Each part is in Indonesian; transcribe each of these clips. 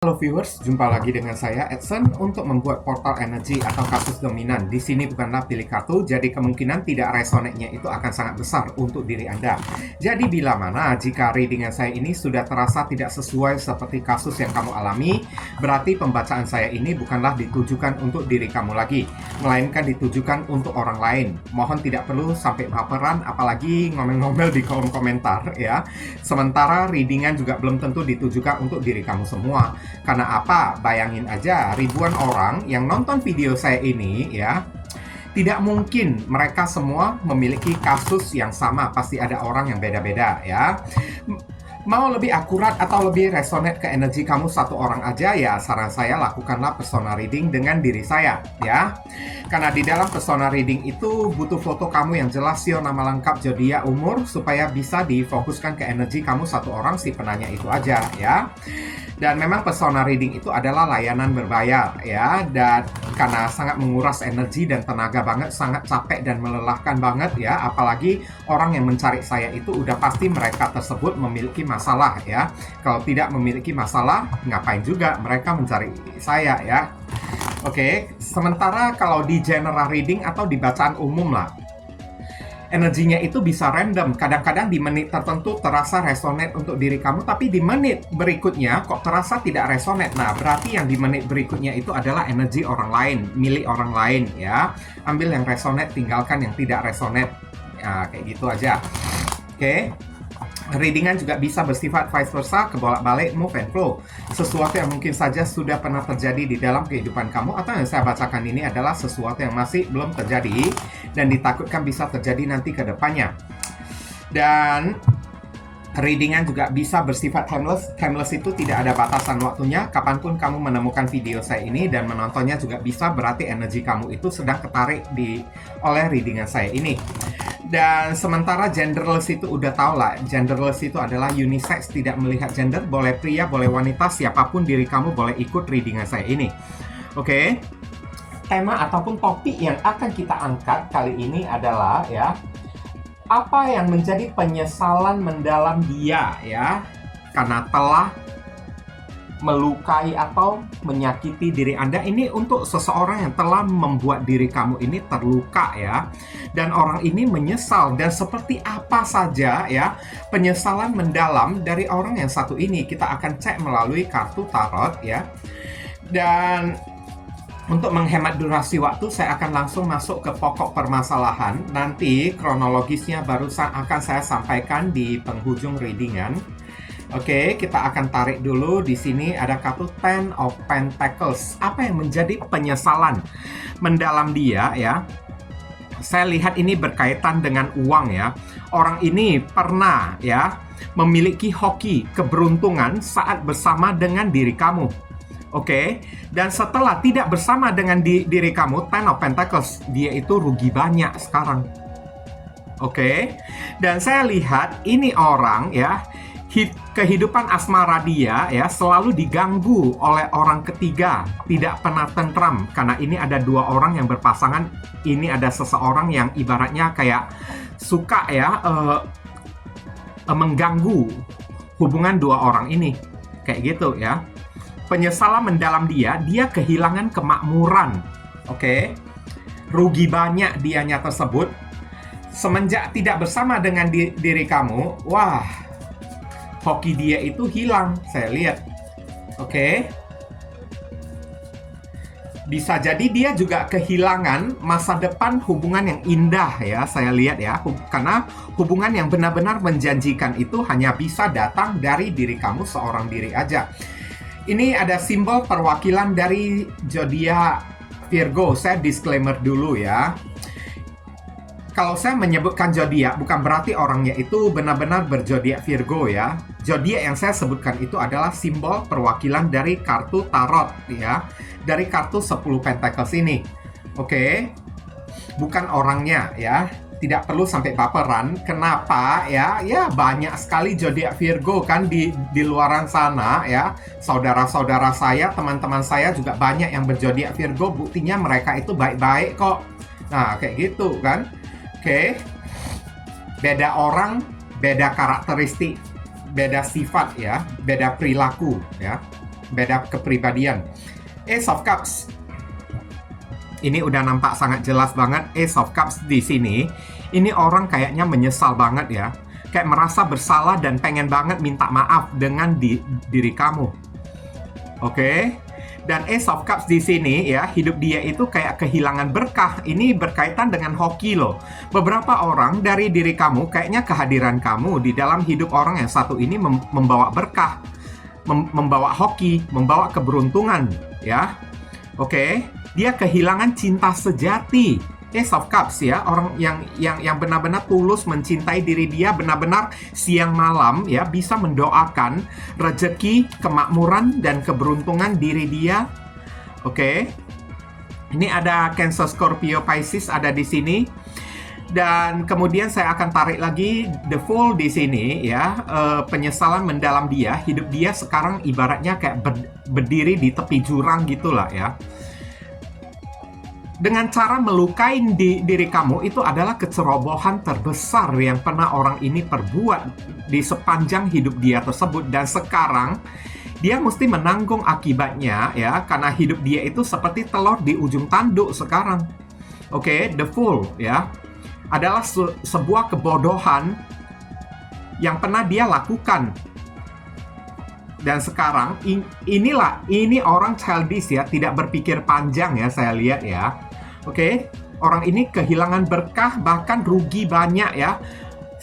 Halo viewers, jumpa lagi dengan saya Edson untuk membuat portal energi atau kasus dominan. Di sini bukanlah pilih kartu, jadi kemungkinan tidak resonate-nya itu akan sangat besar untuk diri Anda. Jadi bila mana jika readingan saya ini sudah terasa tidak sesuai seperti kasus yang kamu alami, berarti pembacaan saya ini bukanlah ditujukan untuk diri kamu lagi, melainkan ditujukan untuk orang lain. Mohon tidak perlu sampai baperan, apalagi ngomel-ngomel di kolom komentar ya. Sementara readingan juga belum tentu ditujukan untuk diri kamu semua. Karena apa? Bayangin aja ribuan orang yang nonton video saya ini ya, tidak mungkin mereka semua memiliki kasus yang sama, pasti ada orang yang beda-beda ya. Mau lebih akurat atau lebih resonate ke energi kamu satu orang aja ya, saran saya lakukanlah persona reading dengan diri saya ya. Karena di dalam persona reading itu butuh foto kamu yang jelas, sio, nama lengkap, zodiak, umur, supaya bisa difokuskan ke energi kamu satu orang si penanya itu aja ya. Dan memang persona reading itu adalah layanan berbayar ya, dan karena sangat menguras energi dan tenaga banget, sangat capek dan melelahkan banget ya, apalagi orang yang mencari saya itu udah pasti mereka tersebut memiliki masalah ya. Kalau tidak memiliki masalah, ngapain juga mereka mencari saya ya. Oke, sementara kalau di general reading atau di bacaan umum lah, energinya itu bisa random. Kadang-kadang di menit tertentu terasa resonate untuk diri kamu, tapi di menit berikutnya kok terasa tidak resonate. Nah, berarti yang di menit berikutnya itu adalah energi orang lain, milik orang lain ya. Ambil yang resonate, tinggalkan yang tidak resonate. Ya, kayak gitu aja. Oke. Readingan juga bisa bersifat vice versa, kebolak-balik, move and flow. Sesuatu yang mungkin saja sudah pernah terjadi di dalam kehidupan kamu, atau yang saya bacakan ini adalah sesuatu yang masih belum terjadi dan ditakutkan bisa terjadi nanti ke depannya. Dan readingan juga bisa bersifat timeless. Timeless itu tidak ada batasan waktunya. Kapanpun kamu menemukan video saya ini dan menontonnya juga bisa, berarti energi kamu itu sedang ketarik oleh readingan saya ini. Dan sementara genderless itu udah tau lah, genderless itu adalah unisex, tidak melihat gender, boleh pria, boleh wanita, siapapun diri kamu boleh ikut readingan saya ini. Oke. Tema ataupun topik yang akan kita angkat kali ini adalah ya, apa yang menjadi penyesalan mendalam dia ya, karena telah melukai atau menyakiti diri Anda. Ini untuk seseorang yang telah membuat diri kamu ini terluka ya, dan orang ini menyesal. Dan seperti apa saja ya penyesalan mendalam dari orang yang satu ini, kita akan cek melalui kartu tarot ya. Dan untuk menghemat durasi waktu, saya akan langsung masuk ke pokok permasalahan. Nanti kronologisnya baru akan saya sampaikan di penghujung readingan. Oke, kita akan tarik dulu. Di sini ada kartu Ten of Pentacles. Apa yang menjadi penyesalan mendalam dia ya? Saya lihat ini berkaitan dengan uang ya. Orang ini pernah ya memiliki hoki keberuntungan saat bersama dengan diri kamu. Oke, dan setelah tidak bersama dengan diri kamu, Ten of Pentacles, dia itu rugi banyak sekarang. Oke, dan saya lihat ini orang ya, kehidupan asmara dia ya selalu diganggu oleh orang ketiga, tidak pernah tentram, karena ini ada dua orang yang berpasangan. Ini ada seseorang yang ibaratnya kayak suka ya mengganggu hubungan dua orang ini, kayak gitu ya. Penyesalan mendalam dia kehilangan kemakmuran. Oke, rugi banyak dianya tersebut semenjak tidak bersama dengan diri kamu. Wah, hoki dia itu hilang, saya lihat. Oke. Bisa jadi dia juga kehilangan masa depan hubungan yang indah ya, saya lihat ya. Karena hubungan yang benar-benar menjanjikan itu hanya bisa datang dari diri kamu seorang diri aja. Ini ada simbol perwakilan dari zodiak Virgo. Saya disclaimer dulu ya. Kalau saya menyebutkan zodiak, bukan berarti orangnya itu benar-benar berzodiak Virgo ya. Zodiak yang saya sebutkan itu adalah simbol perwakilan dari kartu tarot ya, dari kartu 10 Pentacles ini. Oke. Bukan orangnya ya. Tidak perlu sampai baperan. Kenapa ya? Ya banyak sekali zodiak Virgo kan di luaran sana ya. Saudara-saudara saya, teman-teman saya juga banyak yang berzodiak Virgo. Buktinya mereka itu baik-baik kok. Nah, kayak gitu kan. Oke. Beda orang, beda karakteristik, beda sifat ya, beda perilaku ya. beda kepribadian. Ace of Cups. Ini udah nampak sangat jelas banget. Ace of Cups di sini. Ini orang kayaknya menyesal banget ya. Kayak merasa bersalah dan pengen banget minta maaf dengan diri kamu. Oke. Dan Ace of Cups di sini ya, hidup dia itu kayak kehilangan berkah. Ini berkaitan dengan hoki loh. Beberapa orang dari diri kamu, kayaknya kehadiran kamu di dalam hidup orang yang satu ini membawa berkah, membawa hoki, membawa keberuntungan ya. Oke. Dia kehilangan cinta sejati. Ace of Cups ya, orang yang benar-benar tulus mencintai diri dia, benar-benar siang malam ya bisa mendoakan rezeki, kemakmuran dan keberuntungan diri dia. Oke. Ini ada Cancer, Scorpio, Pisces ada di sini. Dan kemudian saya akan tarik lagi The Fool di sini ya, penyesalan mendalam dia, hidup dia sekarang ibaratnya kayak berdiri di tepi jurang gitulah ya. Dengan cara melukai diri kamu itu adalah kecerobohan terbesar yang pernah orang ini perbuat di sepanjang hidup dia tersebut. Dan sekarang dia mesti menanggung akibatnya ya, karena hidup dia itu seperti telur di ujung tanduk sekarang. Oke, The Fool ya adalah sebuah kebodohan yang pernah dia lakukan. Dan sekarang ini orang childish ya, tidak berpikir panjang ya saya lihat ya. Oke, orang ini kehilangan berkah, bahkan rugi banyak ya.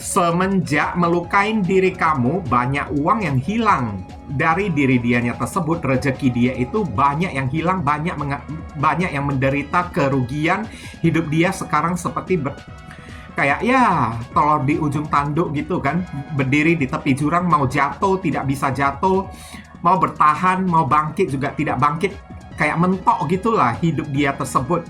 Semenjak melukain diri kamu, banyak uang yang hilang dari diri dianya tersebut. Rezeki dia itu banyak yang hilang, banyak yang menderita kerugian. Hidup dia sekarang seperti kayak ya telur di ujung tanduk gitu kan, berdiri di tepi jurang, mau jatuh tidak bisa jatuh, mau bertahan, mau bangkit juga tidak bangkit, kayak mentok gitulah hidup dia tersebut.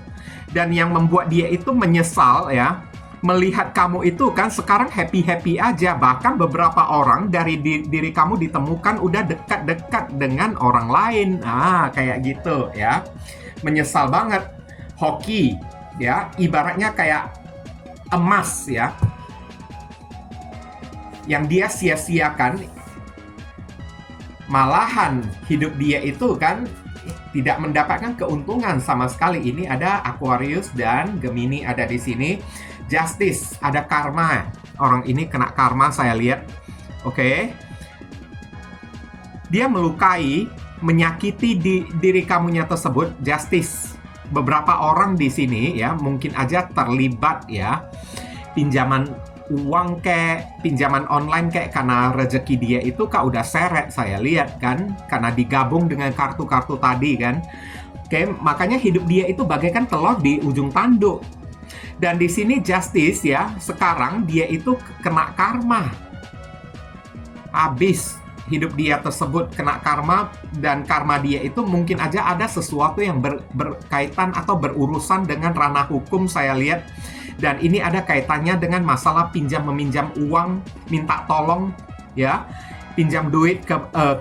Dan yang membuat dia itu menyesal ya, melihat kamu itu kan sekarang happy-happy aja. Bahkan beberapa orang dari diri kamu ditemukan udah dekat-dekat dengan orang lain. Kayak gitu ya. Menyesal banget. Hoki ya, ibaratnya kayak emas ya, yang dia sia-siakan. Malahan hidup dia itu kan tidak mendapatkan keuntungan sama sekali. Ini ada Aquarius dan Gemini ada di sini. Justice, ada karma. Orang ini kena karma saya lihat. Oke. Dia melukai, menyakiti diri kamunya tersebut. Justice. Beberapa orang di sini ya mungkin aja terlibat ya, pinjaman uang kayak pinjaman online kayak, karena rezeki dia itu kak udah seret saya lihat kan, karena digabung dengan kartu-kartu tadi kan. Oke, makanya hidup dia itu bagaikan telur di ujung tanduk. Dan di sini Justice ya, sekarang dia itu kena karma. Habis hidup dia tersebut kena karma, dan karma dia itu mungkin aja ada sesuatu yang berkaitan atau berurusan dengan ranah hukum saya lihat. Dan ini ada kaitannya dengan masalah pinjam-meminjam uang, minta tolong ya, pinjam duit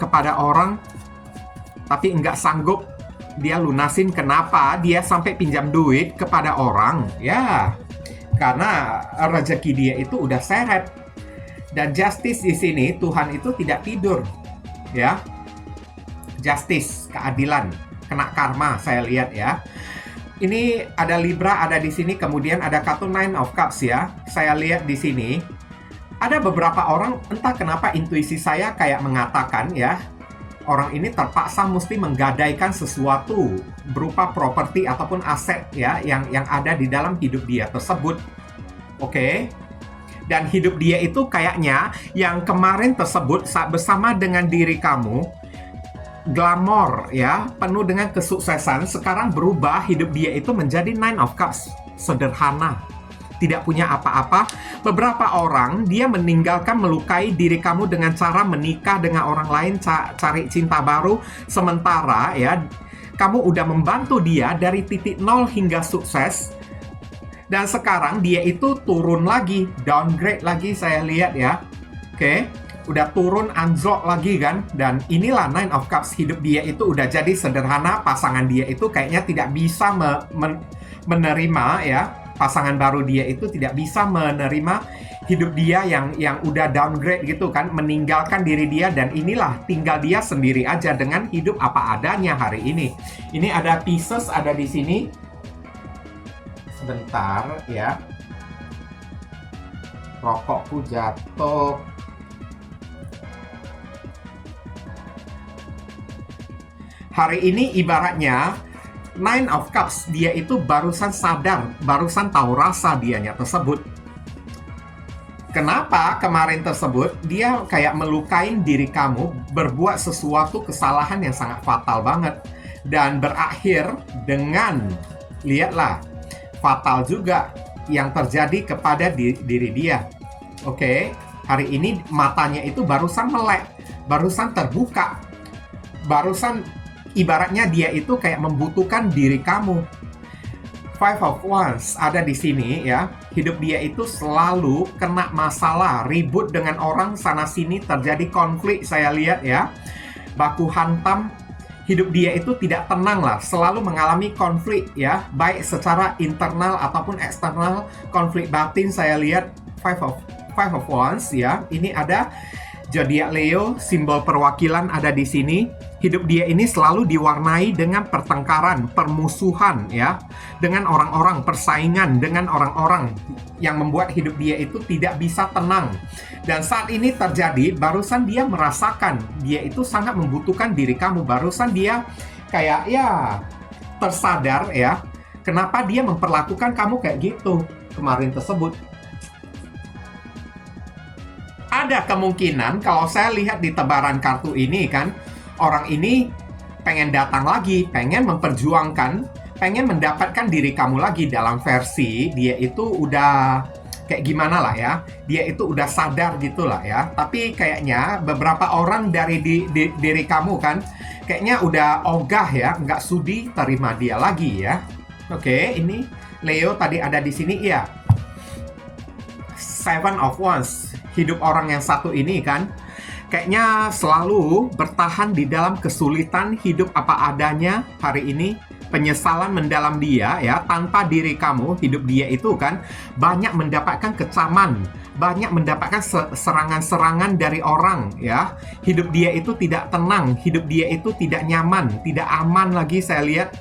kepada orang tapi nggak sanggup dia lunasin. Kenapa dia sampai pinjam duit kepada orang? Ya, karena rezeki dia itu udah seret. Dan Justice di sini, Tuhan itu tidak tidur ya. Justice, keadilan, kena karma saya lihat ya. Ini ada Libra ada di sini, kemudian ada kartu Nine of Cups ya. Saya lihat di sini ada beberapa orang, entah kenapa intuisi saya kayak mengatakan ya, orang ini terpaksa mesti menggadaikan sesuatu berupa properti ataupun aset ya yang ada di dalam hidup dia tersebut. Oke. Dan hidup dia itu kayaknya yang kemarin tersebut saat bersama dengan diri kamu, glamor ya, penuh dengan kesuksesan, sekarang berubah hidup dia itu menjadi Nine of Cups, sederhana, tidak punya apa-apa. Beberapa orang dia meninggalkan, melukai diri kamu dengan cara menikah dengan orang lain, cari cinta baru, sementara ya kamu udah membantu dia dari titik nol hingga sukses. Dan sekarang dia itu turun lagi, downgrade lagi saya lihat ya. Oke. Udah turun, anjlok lagi kan. Dan inilah Nine of Cups, hidup dia itu udah jadi sederhana. Pasangan dia itu kayaknya tidak bisa menerima ya, pasangan baru dia itu tidak bisa menerima hidup dia yang udah downgrade gitu kan, meninggalkan diri dia, dan inilah tinggal dia sendiri aja dengan hidup apa adanya hari ini. Ini ada pieces ada di sini. Sebentar ya. Rokokku jatuh. Hari ini ibaratnya Nine of Cups, dia itu barusan sadar, barusan tahu rasa dianya tersebut. Kenapa kemarin tersebut dia kayak melukain diri kamu, berbuat sesuatu kesalahan yang sangat fatal banget, dan berakhir dengan, lihatlah, fatal juga yang terjadi kepada diri dia. Oke, hari ini matanya itu barusan melek, barusan terbuka, barusan ibaratnya dia itu kayak membutuhkan diri kamu. Five of Wands ada di sini ya. Hidup dia itu selalu kena masalah, ribut dengan orang sana-sini, terjadi konflik saya lihat ya. Baku hantam, hidup dia itu tidak tenang lah, selalu mengalami konflik ya, baik secara internal ataupun eksternal, konflik batin saya lihat. Five of Wands ya. Ini ada zodiak Leo, simbol perwakilan ada di sini. Hidup dia ini selalu diwarnai dengan pertengkaran, permusuhan ya, dengan orang-orang, persaingan dengan orang-orang yang membuat hidup dia itu tidak bisa tenang. Dan saat ini terjadi, barusan dia merasakan dia itu sangat membutuhkan diri kamu. Barusan dia kayak ya tersadar ya, kenapa dia memperlakukan kamu kayak gitu kemarin tersebut. Ada kemungkinan kalau saya lihat di tebaran kartu ini kan, orang ini pengen datang lagi, pengen memperjuangkan, pengen mendapatkan diri kamu lagi dalam versi dia itu udah kayak gimana lah ya. Dia itu udah sadar gitu lah ya. Tapi kayaknya beberapa orang dari diri kamu kan, kayaknya udah ogah ya, nggak sudi terima dia lagi ya. Oke, ini Leo tadi ada di sini ya. Seven of Wands. Hidup orang yang satu ini kan, kayaknya selalu bertahan di dalam kesulitan, hidup apa adanya hari ini, penyesalan mendalam dia ya, tanpa diri kamu. Hidup dia itu kan banyak mendapatkan kecaman, banyak mendapatkan serangan-serangan dari orang ya. Hidup dia itu tidak tenang, hidup dia itu tidak nyaman, tidak aman lagi saya lihat.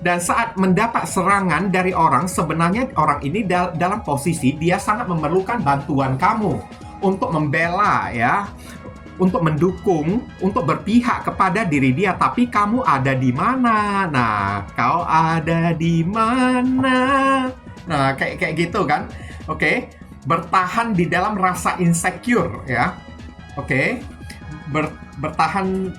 Dan saat mendapat serangan dari orang, sebenarnya orang ini dalam posisi dia sangat memerlukan bantuan kamu untuk membela ya, untuk mendukung, untuk berpihak kepada diri dia. Tapi kamu ada di mana? Nah, kau ada di mana? Nah, kayak gitu kan? Oke, bertahan di dalam rasa insecure ya. Oke, bertahan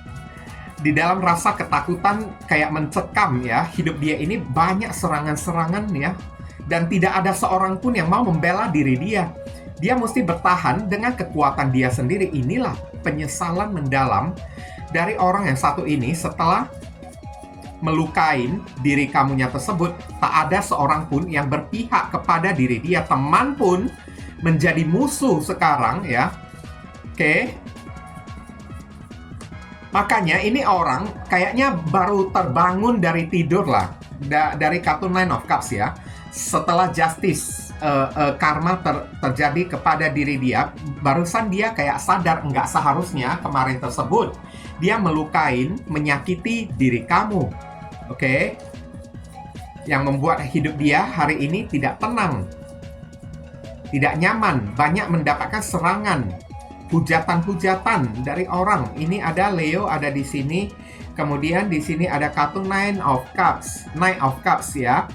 di dalam rasa ketakutan kayak mencekam ya. Hidup dia ini banyak serangan-serangan ya, dan tidak ada seorang pun yang mau membela diri dia. Dia mesti bertahan dengan kekuatan dia sendiri. Inilah penyesalan mendalam dari orang yang satu ini setelah melukain diri kamunya tersebut. Tak ada seorang pun yang berpihak kepada diri dia. Teman pun menjadi musuh sekarang ya. Oke. Makanya ini orang kayaknya baru terbangun dari tidur lah. Dari kartu Nine of Cups ya. Setelah justice, karma terjadi kepada diri dia, barusan dia kayak sadar nggak seharusnya kemarin tersebut dia melukain, menyakiti diri kamu. Oke? Yang membuat hidup dia hari ini tidak tenang, tidak nyaman, banyak mendapatkan serangan, hujatan-hujatan dari orang. Ini ada Leo ada di sini. Kemudian di sini ada kartu Nine of Cups ya.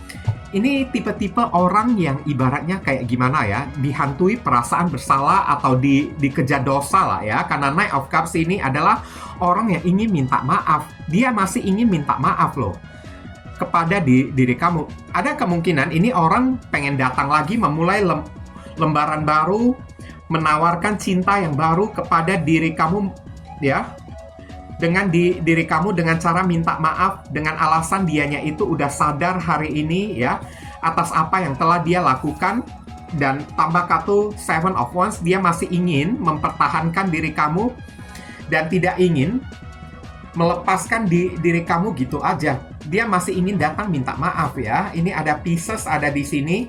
Ini tipe-tipe orang yang ibaratnya kayak gimana ya, dihantui perasaan bersalah atau dikejar dosa lah ya. Karena Nine of Cups ini adalah orang yang ingin minta maaf. Dia masih ingin minta maaf loh kepada diri kamu. Ada kemungkinan ini orang pengen datang lagi, memulai lembaran baru, menawarkan cinta yang baru kepada diri kamu ya. Dengan diri kamu dengan cara minta maaf, dengan alasan dianya itu udah sadar hari ini ya atas apa yang telah dia lakukan. Dan tambah kartu Seven of Wands, dia masih ingin mempertahankan diri kamu dan tidak ingin melepaskan diri kamu gitu aja. Dia masih ingin datang minta maaf ya. Ini ada pieces ada di sini.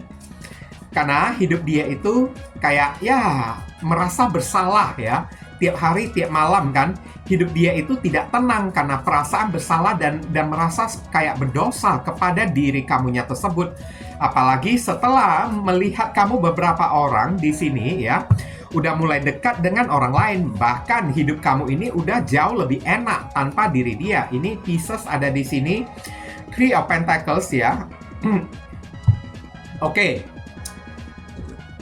Karena hidup dia itu kayak ya merasa bersalah ya. Tiap hari, tiap malam kan. Hidup dia itu tidak tenang karena perasaan bersalah dan merasa kayak berdosa kepada diri kamunya tersebut. Apalagi setelah melihat kamu beberapa orang di sini ya, udah mulai dekat dengan orang lain. Bahkan hidup kamu ini udah jauh lebih enak tanpa diri dia. Ini Pisces ada di sini. Three of Pentacles ya. Oke.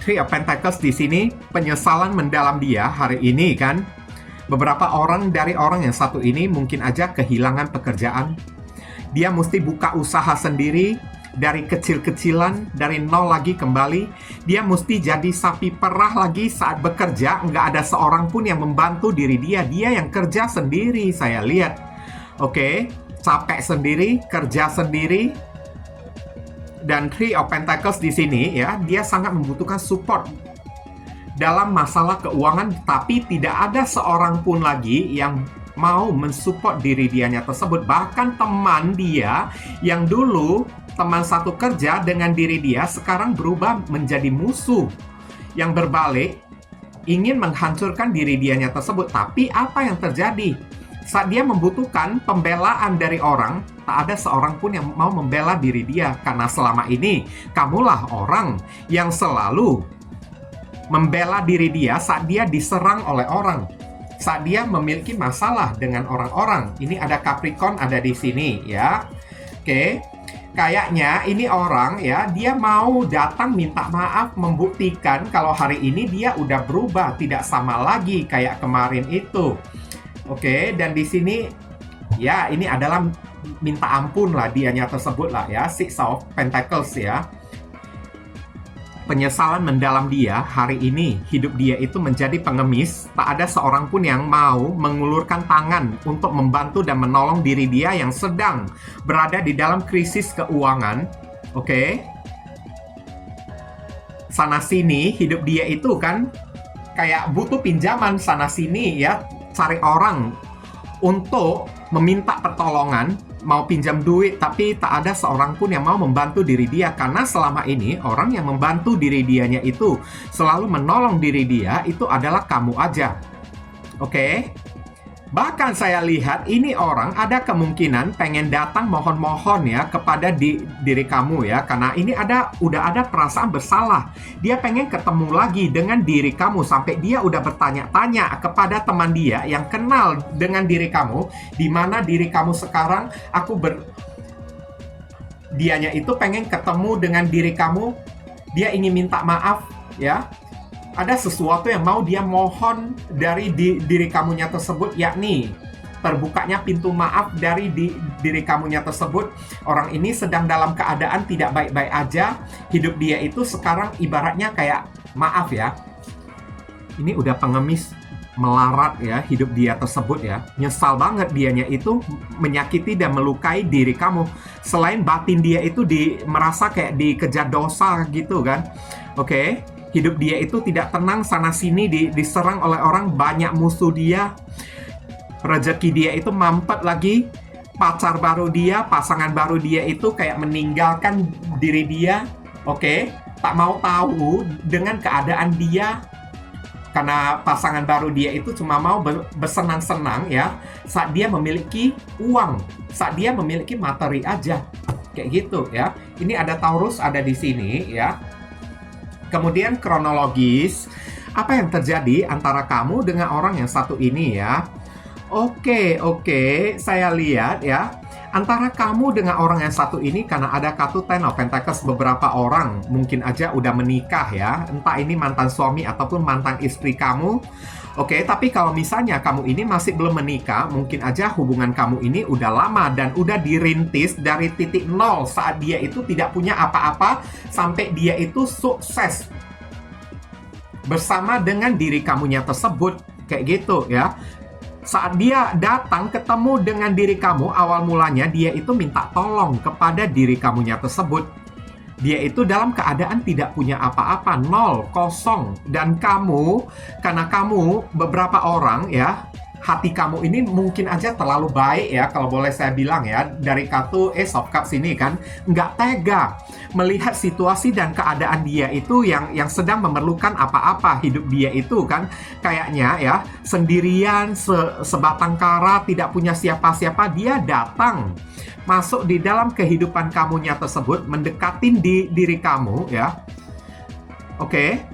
Three of Pentacles di sini, penyesalan mendalam dia hari ini kan. Beberapa orang dari orang yang satu ini mungkin aja kehilangan pekerjaan. Dia mesti buka usaha sendiri dari kecil-kecilan, dari nol lagi kembali. Dia mesti jadi sapi perah lagi saat bekerja. Nggak ada seorang pun yang membantu diri dia. Dia yang kerja sendiri, saya lihat. Oke, capek sendiri, kerja sendiri. Dan Three of Pentacles di sini ya, dia sangat membutuhkan support dalam masalah keuangan, tapi tidak ada seorang pun lagi yang mau mensupport diri dianya tersebut. Bahkan teman dia yang dulu teman satu kerja dengan diri dia sekarang berubah menjadi musuh yang berbalik ingin menghancurkan diri dianya tersebut. Tapi apa yang terjadi? Saat dia membutuhkan pembelaan dari orang, tak ada seorang pun yang mau membela diri dia. Karena selama ini, kamulah orang yang selalu membela diri dia saat dia diserang oleh orang. Saat dia memiliki masalah dengan orang-orang. Ini ada Capricorn ada di sini ya. Oke. Kayaknya ini orang ya, dia mau datang minta maaf, membuktikan kalau hari ini dia udah berubah, tidak sama lagi kayak kemarin itu. Oke, dan di sini ya ini adalah minta ampun lah dianya tersebut lah ya, Six of Pentacles ya. Penyesalan mendalam dia hari ini, hidup dia itu menjadi pengemis. Tak ada seorang pun yang mau mengulurkan tangan untuk membantu dan menolong diri dia yang sedang berada di dalam krisis keuangan. Oke. Sana sini hidup dia itu kan kayak butuh pinjaman sana sini ya. Cari orang untuk meminta pertolongan, mau pinjam duit, tapi tak ada seorang pun yang mau membantu diri dia. Karena selama ini orang yang membantu diri dianya itu, selalu menolong diri dia, itu adalah kamu aja. Oke? Bahkan saya lihat ini orang ada kemungkinan pengen datang mohon-mohon ya kepada diri kamu ya. Karena ini udah ada perasaan bersalah. Dia pengen ketemu lagi dengan diri kamu. Sampai dia udah bertanya-tanya kepada teman dia yang kenal dengan diri kamu. Di mana diri kamu sekarang, dianya itu pengen ketemu dengan diri kamu. Dia ingin minta maaf ya. Ada sesuatu yang mau dia mohon dari diri kamunya tersebut, yakni terbukanya pintu maaf dari diri kamunya tersebut. Orang ini sedang dalam keadaan tidak baik-baik aja. Hidup dia itu sekarang ibaratnya kayak maaf ya. Ini udah pengemis melarat ya hidup dia tersebut ya. Nyesal banget dianya itu menyakiti dan melukai diri kamu. Selain batin dia itu merasa kayak dikejar dosa gitu kan. Oke. Hidup dia itu tidak tenang, sana sini diserang oleh orang, banyak musuh dia. Rezeki dia itu mampet lagi. Pacar baru dia, pasangan baru dia itu kayak meninggalkan diri dia. Oke, tak mau tahu dengan keadaan dia. Karena pasangan baru dia itu cuma mau bersenang-senang ya. Saat dia memiliki uang, saat dia memiliki materi aja. Kayak gitu ya. Ini ada Taurus ada di sini ya. Kemudian kronologis, apa yang terjadi antara kamu dengan orang yang satu ini ya? Oke, saya lihat ya. Antara kamu dengan orang yang satu ini, karena ada kartu Ten of Pentacles, beberapa orang mungkin aja udah menikah ya. Entah ini mantan suami ataupun mantan istri kamu. Oke, tapi kalau misalnya kamu ini masih belum menikah, mungkin aja hubungan kamu ini udah lama dan udah dirintis dari titik nol saat dia itu tidak punya apa-apa sampai dia itu sukses bersama dengan diri kamunya tersebut. Kayak gitu ya. Saat dia datang ketemu dengan diri kamu, awal mulanya dia itu minta tolong kepada diri kamunya tersebut. Dia itu dalam keadaan tidak punya apa-apa, nol, kosong. Dan kamu, karena kamu beberapa orang ya, hati kamu ini mungkin aja terlalu baik ya, kalau boleh saya bilang ya, dari kartu Ace of Cups ini kan, nggak tega melihat situasi dan keadaan dia itu yang sedang memerlukan apa-apa. Hidup dia itu kan kayaknya ya sendirian, sebatang kara, tidak punya siapa-siapa. Dia datang masuk di dalam kehidupan kamunya tersebut, mendekatin di diri kamu ya. Oke.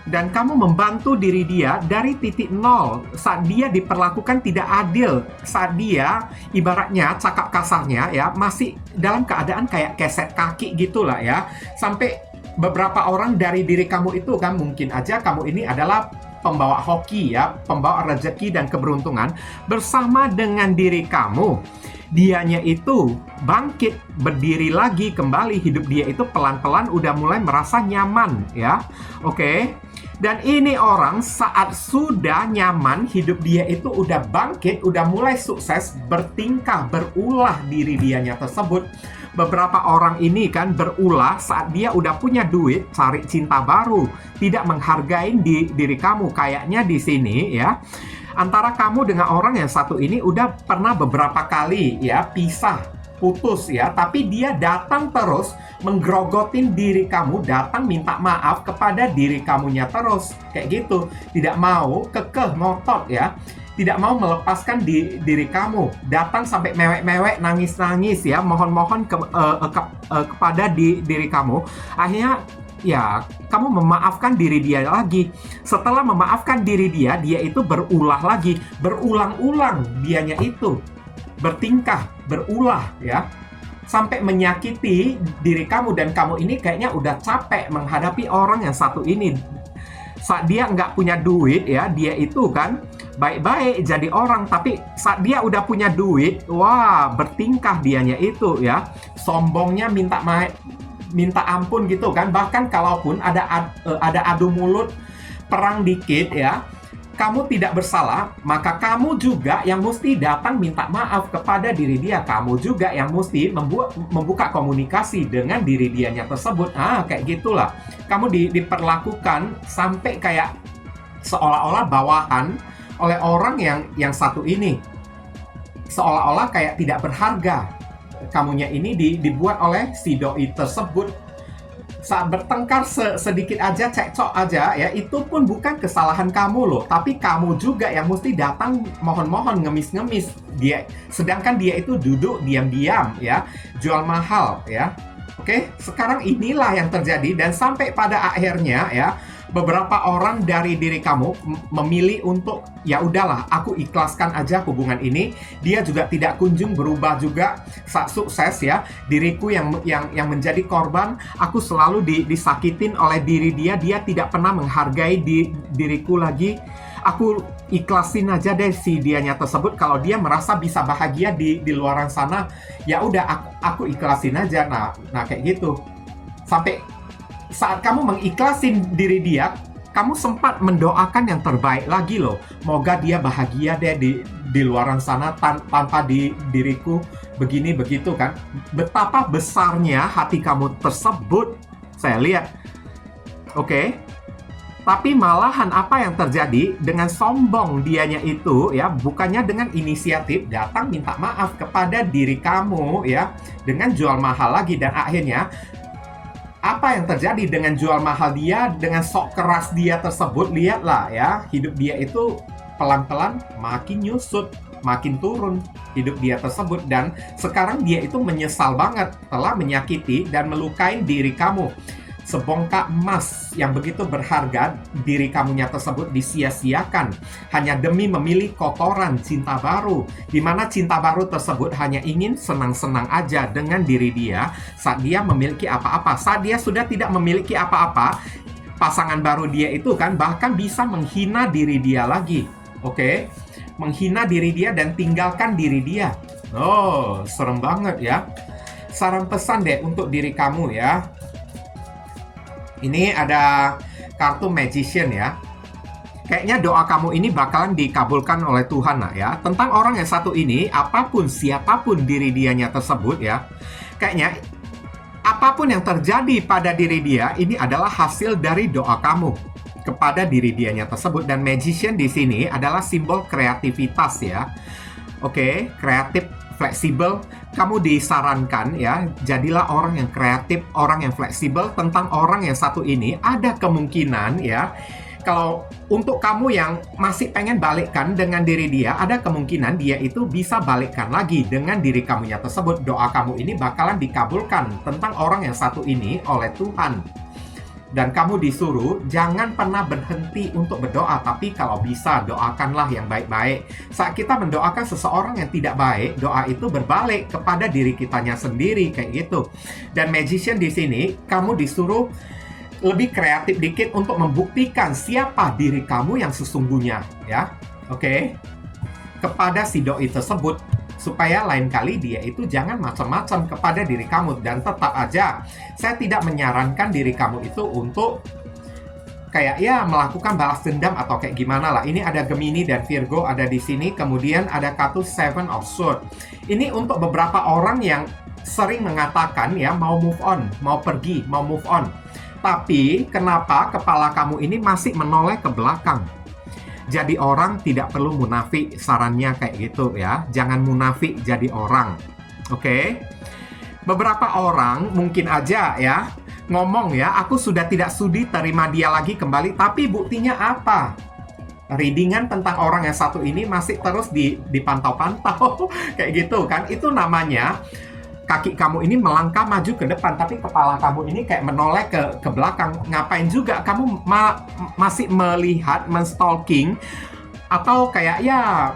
Dan kamu membantu diri dia dari titik nol saat dia diperlakukan tidak adil, saat dia ibaratnya cakap kasarnya ya masih dalam keadaan kayak keset kaki gitulah ya. Sampai beberapa orang dari diri kamu itu kan, mungkin aja kamu ini adalah pembawa hoki ya, pembawa rezeki dan keberuntungan. Bersama dengan diri kamu, dianya itu bangkit, berdiri lagi kembali. Hidup dia itu pelan-pelan udah mulai merasa nyaman ya. Oke. Dan ini orang saat sudah nyaman, hidup dia itu udah bangkit, udah mulai sukses, bertingkah, berulah diri dianya tersebut. Beberapa orang ini kan berulah saat dia udah punya duit, cari cinta baru, tidak menghargai diri kamu. Kayaknya di sini ya, antara kamu dengan orang yang satu ini udah pernah beberapa kali ya pisah, putus ya, tapi dia datang terus menggerogotin diri kamu, datang minta maaf kepada diri kamunya terus, kayak gitu. Tidak mau, kekeh, ngotot ya, tidak mau melepaskan diri kamu, datang sampai mewek-mewek, nangis-nangis ya, mohon-mohon kepada diri kamu. Akhirnya ya, kamu memaafkan diri dia lagi. Setelah memaafkan diri dia itu berulah lagi, berulang-ulang dianya itu bertingkah, berulah ya, sampai menyakiti diri kamu. Dan kamu ini kayaknya udah capek menghadapi orang yang satu ini. Saat dia nggak punya duit ya, dia itu kan baik-baik jadi orang, tapi saat dia udah punya duit, wah, bertingkah dianya itu ya, sombongnya minta ampun gitu kan. Bahkan kalaupun ada adu mulut, perang dikit ya, kamu tidak bersalah, maka kamu juga yang mesti datang minta maaf kepada diri dia. Kamu juga yang mesti membuka komunikasi dengan diri dianya tersebut. Kayak gitulah. Kamu diperlakukan sampai kayak seolah-olah bawahan oleh orang yang satu ini. Seolah-olah kayak tidak berharga. Kamunya ini dibuat oleh si doi tersebut. Saat bertengkar sedikit aja, cekcok aja ya, itu pun bukan kesalahan kamu loh, tapi kamu juga yang mesti datang mohon-mohon, ngemis-ngemis dia, sedangkan dia itu duduk diam-diam ya, jual mahal ya. Oke, sekarang inilah yang terjadi. Dan sampai pada akhirnya ya, beberapa orang dari diri kamu memilih untuk ya udahlah, aku ikhlaskan aja hubungan ini. Dia juga tidak kunjung berubah juga saat sukses ya. Diriku yang menjadi korban, aku selalu disakitin oleh diri dia. Dia tidak pernah menghargai diriku lagi. Aku ikhlasin aja deh si dianya tersebut. Kalau dia merasa bisa bahagia di luaran sana, ya udah aku ikhlasin aja. Nah kayak gitu. Sampai saat kamu mengiklasin diri dia, kamu sempat mendoakan yang terbaik lagi loh. Moga dia bahagia deh di luaran sana tanpa diriku begini begitu kan. Betapa besarnya hati kamu tersebut, saya lihat. Oke. Tapi malahan apa yang terjadi dengan sombong dianya itu ya, bukannya dengan inisiatif datang minta maaf kepada diri kamu ya, dengan jual mahal lagi. Dan akhirnya apa yang terjadi dengan jual mahal dia, dengan sok keras dia tersebut? Lihatlah ya, hidup dia itu pelan-pelan makin nyusut, makin turun hidup dia tersebut. Dan sekarang dia itu menyesal banget telah menyakiti dan melukai diri kamu. Sebongkah emas yang begitu berharga diri kamunya tersebut disia-siakan hanya demi memilih kotoran cinta baru, di mana cinta baru tersebut hanya ingin senang-senang aja dengan diri dia saat dia memiliki apa-apa. Saat dia sudah tidak memiliki apa-apa, pasangan baru dia itu kan bahkan bisa menghina diri dia lagi. Oke? Menghina diri dia dan tinggalkan diri dia. Oh, serem banget ya. Saran pesan deh untuk diri kamu ya. Ini ada kartu Magician ya. Kayaknya doa kamu ini bakalan dikabulkan oleh Tuhan lah ya. Tentang orang yang satu ini, apapun, siapapun diri dianya tersebut ya, kayaknya apapun yang terjadi pada diri dia, ini adalah hasil dari doa kamu. kepada diri dianya tersebut. Dan magician di sini adalah simbol kreativitas ya. Oke, kreatif, fleksibel. Kamu disarankan ya, jadilah orang yang kreatif, orang yang fleksibel. Tentang orang yang satu ini, ada kemungkinan ya, kalau untuk kamu yang masih pengen balikkan dengan diri dia, ada kemungkinan dia itu bisa balikkan lagi dengan diri kamunya tersebut. Doa kamu ini bakalan dikabulkan tentang orang yang satu ini oleh Tuhan. Dan kamu disuruh jangan pernah berhenti untuk berdoa, tapi kalau bisa doakanlah yang baik-baik. Saat kita mendoakan seseorang yang tidak baik, doa itu berbalik kepada diri kitanya sendiri kayak gitu. Dan magician di sini kamu disuruh lebih kreatif dikit untuk membuktikan siapa diri kamu yang sesungguhnya ya. Oke. Kepada si doi tersebut, supaya lain kali dia itu jangan macam-macam kepada diri kamu. Dan tetap aja, saya tidak menyarankan diri kamu itu untuk kayak ya melakukan balas dendam atau kayak gimana lah. Ini ada Gemini dan Virgo ada di sini. Kemudian ada kartu Seven of Swords. Ini untuk beberapa orang yang sering mengatakan ya mau move on, mau pergi, mau move on. Tapi kenapa kepala kamu ini masih menoleh ke belakang? Jadi orang tidak perlu munafik, sarannya kayak gitu ya. Jangan munafik jadi orang. Oke? Beberapa orang mungkin aja ya ngomong ya, aku sudah tidak sudi terima dia lagi kembali, tapi buktinya apa? Readingan tentang orang yang satu ini masih terus dipantau-pantau kayak gitu kan. Itu namanya kaki kamu ini melangkah maju ke depan, tapi kepala kamu ini kayak menoleh ke belakang. Ngapain juga kamu masih melihat, menstalking, atau kayak ya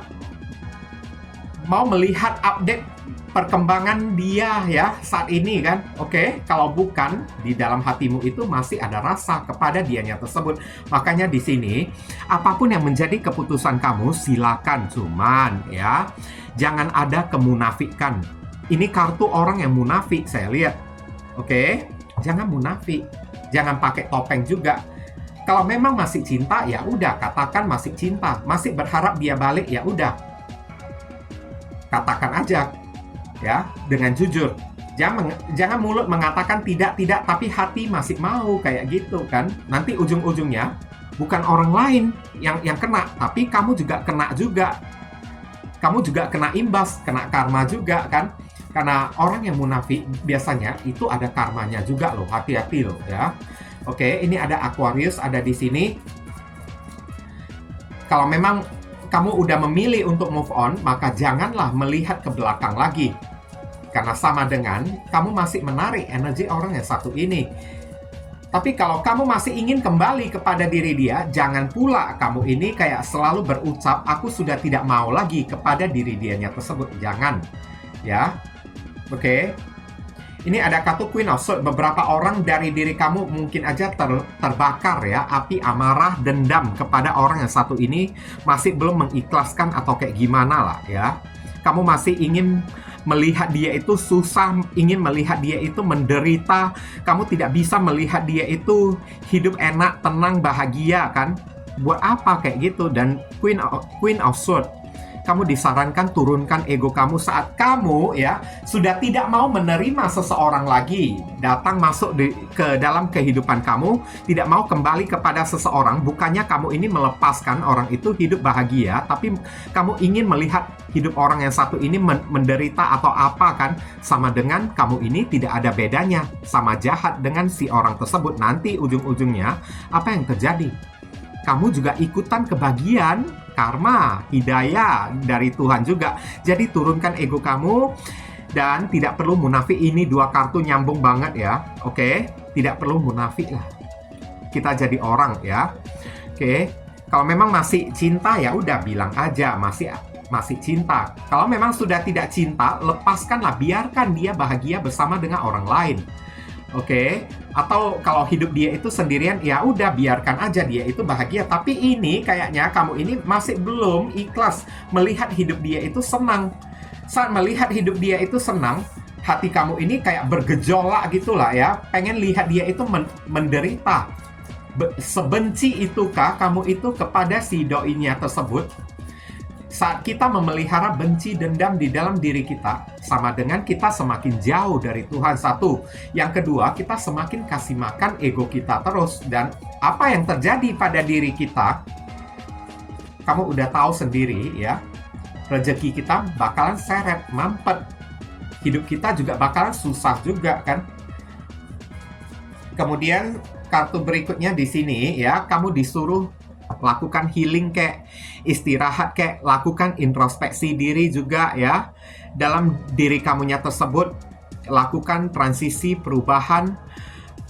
mau melihat update perkembangan dia ya saat ini kan. Oke, kalau bukan, di dalam hatimu itu masih ada rasa kepada dianya tersebut. Makanya di sini apapun yang menjadi keputusan kamu silakan, cuman ya jangan ada kemunafikan. Ini kartu orang yang munafik saya lihat. Oke, jangan munafik. Jangan pakai topeng juga. Kalau memang masih cinta, ya udah katakan masih cinta. Masih berharap dia balik, ya udah. Katakan aja ya dengan jujur. Jangan mulut mengatakan tidak, tapi hati masih mau kayak gitu kan. Nanti ujung-ujungnya bukan orang lain yang kena, tapi kamu juga kena juga. Kamu juga kena imbas, kena karma juga kan. Karena orang yang munafik biasanya itu ada karmanya juga loh, hati-hati loh ya. Oke, ini ada Aquarius ada di sini. Kalau memang kamu udah memilih untuk move on, maka janganlah melihat ke belakang lagi. Karena sama dengan kamu masih menarik energi orang yang satu ini. Tapi kalau kamu masih ingin kembali kepada diri dia, jangan pula kamu ini kayak selalu berucap, aku sudah tidak mau lagi kepada diri dianya tersebut. Jangan ya. Oke. Ini ada kartu Queen of Swords. Beberapa orang dari diri kamu mungkin aja terbakar ya, api amarah, dendam kepada orang yang satu ini, masih belum mengikhlaskan atau kayak gimana lah ya. Kamu masih ingin melihat dia itu susah, ingin melihat dia itu menderita. Kamu tidak bisa melihat dia itu hidup enak, tenang, bahagia kan. Buat apa kayak gitu? Dan Queen of Swords, kamu disarankan turunkan ego kamu saat kamu ya sudah tidak mau menerima seseorang lagi datang masuk ke dalam kehidupan kamu, tidak mau kembali kepada seseorang. Bukannya kamu ini melepaskan orang itu hidup bahagia, tapi kamu ingin melihat hidup orang yang satu ini menderita atau apa kan. Sama dengan kamu ini tidak ada bedanya, sama jahat dengan si orang tersebut. Nanti ujung-ujungnya apa yang terjadi? Kamu juga ikutan kebagian karma, hidayah dari Tuhan juga. Jadi turunkan ego kamu dan tidak perlu munafik. Ini dua kartu nyambung banget ya. Oke, tidak perlu munafik lah. Kita jadi orang ya. Oke, kalau memang masih cinta ya udah bilang aja masih cinta. Kalau memang sudah tidak cinta, lepaskanlah, biarkan dia bahagia bersama dengan orang lain. Oke, atau kalau hidup dia itu sendirian, ya udah biarkan aja dia itu bahagia. Tapi ini kayaknya kamu ini masih belum ikhlas melihat hidup dia itu senang. Saat melihat hidup dia itu senang, hati kamu ini kayak bergejolak gitulah ya. Pengen lihat dia itu menderita. Sebenci itukah kamu itu kepada si doinya tersebut? Saat kita memelihara benci dendam di dalam diri kita, sama dengan kita semakin jauh dari Tuhan. Satu. Yang kedua, kita semakin kasih makan ego kita terus. Dan apa yang terjadi pada diri kita, kamu udah tahu sendiri ya. Rezeki kita bakalan seret, mampet. Hidup kita juga bakalan susah juga kan. Kemudian kartu berikutnya di sini ya, kamu disuruh lakukan healing kek, istirahat kek, lakukan introspeksi diri juga ya. Dalam diri kamunya tersebut, lakukan transisi perubahan.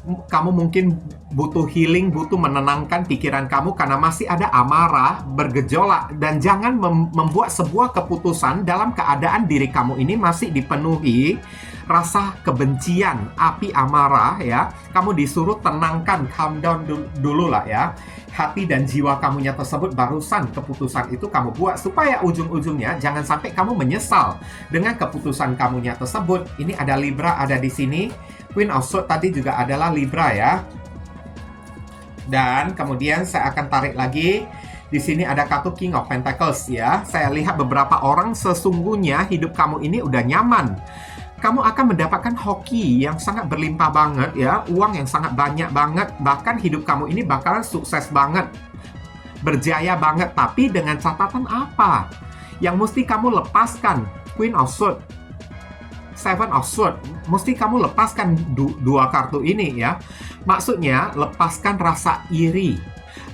Kamu mungkin butuh healing, butuh menenangkan pikiran kamu karena masih ada amarah bergejolak. Dan jangan membuat sebuah keputusan dalam keadaan diri kamu ini masih dipenuhi rasa kebencian, api amarah ya. Kamu disuruh tenangkan, calm down dulu lah ya. Hati dan jiwa kamunya tersebut, barusan keputusan itu kamu buat, supaya ujung-ujungnya jangan sampai kamu menyesal dengan keputusan kamunya tersebut. Ini ada Libra ada di sini. Queen of Swords tadi juga adalah Libra ya. Dan kemudian saya akan tarik lagi. Di sini ada kartu King of Pentacles ya. Saya lihat beberapa orang sesungguhnya hidup kamu ini udah nyaman. Kamu akan mendapatkan hoki yang sangat berlimpah banget ya, uang yang sangat banyak banget, bahkan hidup kamu ini bakalan sukses banget, berjaya banget. Tapi dengan catatan apa? Yang mesti kamu lepaskan, Queen of Swords, Seven of Swords, mesti kamu lepaskan dua kartu ini ya. Maksudnya lepaskan rasa iri,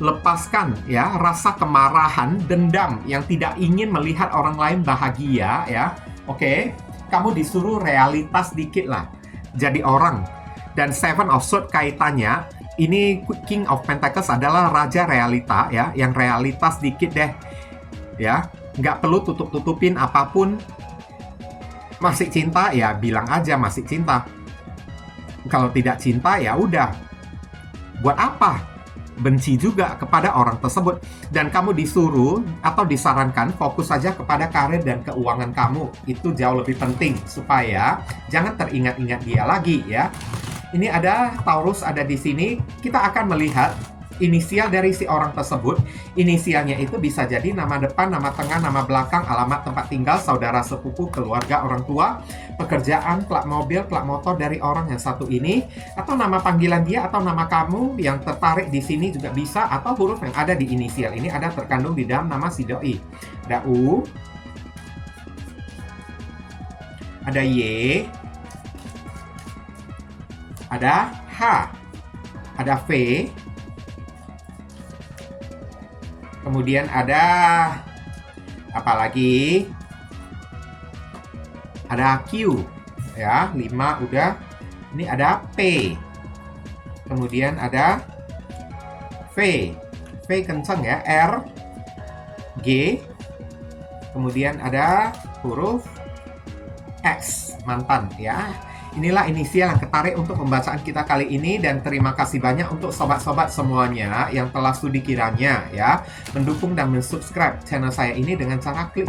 lepaskan ya rasa kemarahan, dendam yang tidak ingin melihat orang lain bahagia ya. Oke. Kamu disuruh realitas dikit lah, jadi orang. Dan Seven of Swords kaitannya, ini King of Pentacles adalah raja realita ya, yang realitas dikit deh ya. Nggak perlu tutup-tutupin apapun. Masih cinta ya bilang aja masih cinta. Kalau tidak cinta ya udah, buat apa benci juga kepada orang tersebut. Dan kamu disuruh atau disarankan fokus saja kepada karir dan keuangan kamu. Itu jauh lebih penting supaya jangan teringat-ingat dia lagi ya. Ini ada Taurus ada di sini. Kita akan melihat inisial dari si orang tersebut. Inisialnya itu bisa jadi nama depan, nama tengah, nama belakang, alamat tempat tinggal, saudara sepupu, keluarga, orang tua, pekerjaan, plat mobil, plat motor dari orang yang satu ini, atau nama panggilan dia, atau nama kamu yang tertarik di sini juga bisa, atau huruf yang ada di inisial ini ada terkandung di dalam nama si doi. Ada U, ada Y, ada H, ada V, kemudian ada apa lagi? Ada Q ya, 5 udah. Ini ada P. Kemudian ada V. V kenceng ya, R, G. Kemudian ada huruf X, mantan ya. Inilah inisial yang ketarik untuk pembacaan kita kali ini. Dan terima kasih banyak untuk sobat-sobat semuanya yang telah studi kiranya ya, mendukung dan mensubscribe channel saya ini dengan cara klik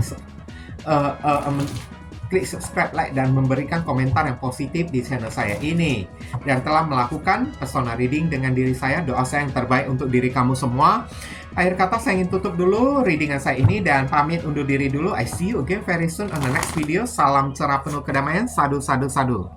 subscribe, like, dan memberikan komentar yang positif di channel saya ini. Dan telah melakukan personal reading dengan diri saya. Doa saya yang terbaik untuk diri kamu semua. Akhir kata saya ingin tutup dulu readingan saya ini dan pamit undur diri dulu. I see you again very soon on the next video. Salam cerah penuh kedamaian. Sadu, sadu, sadu.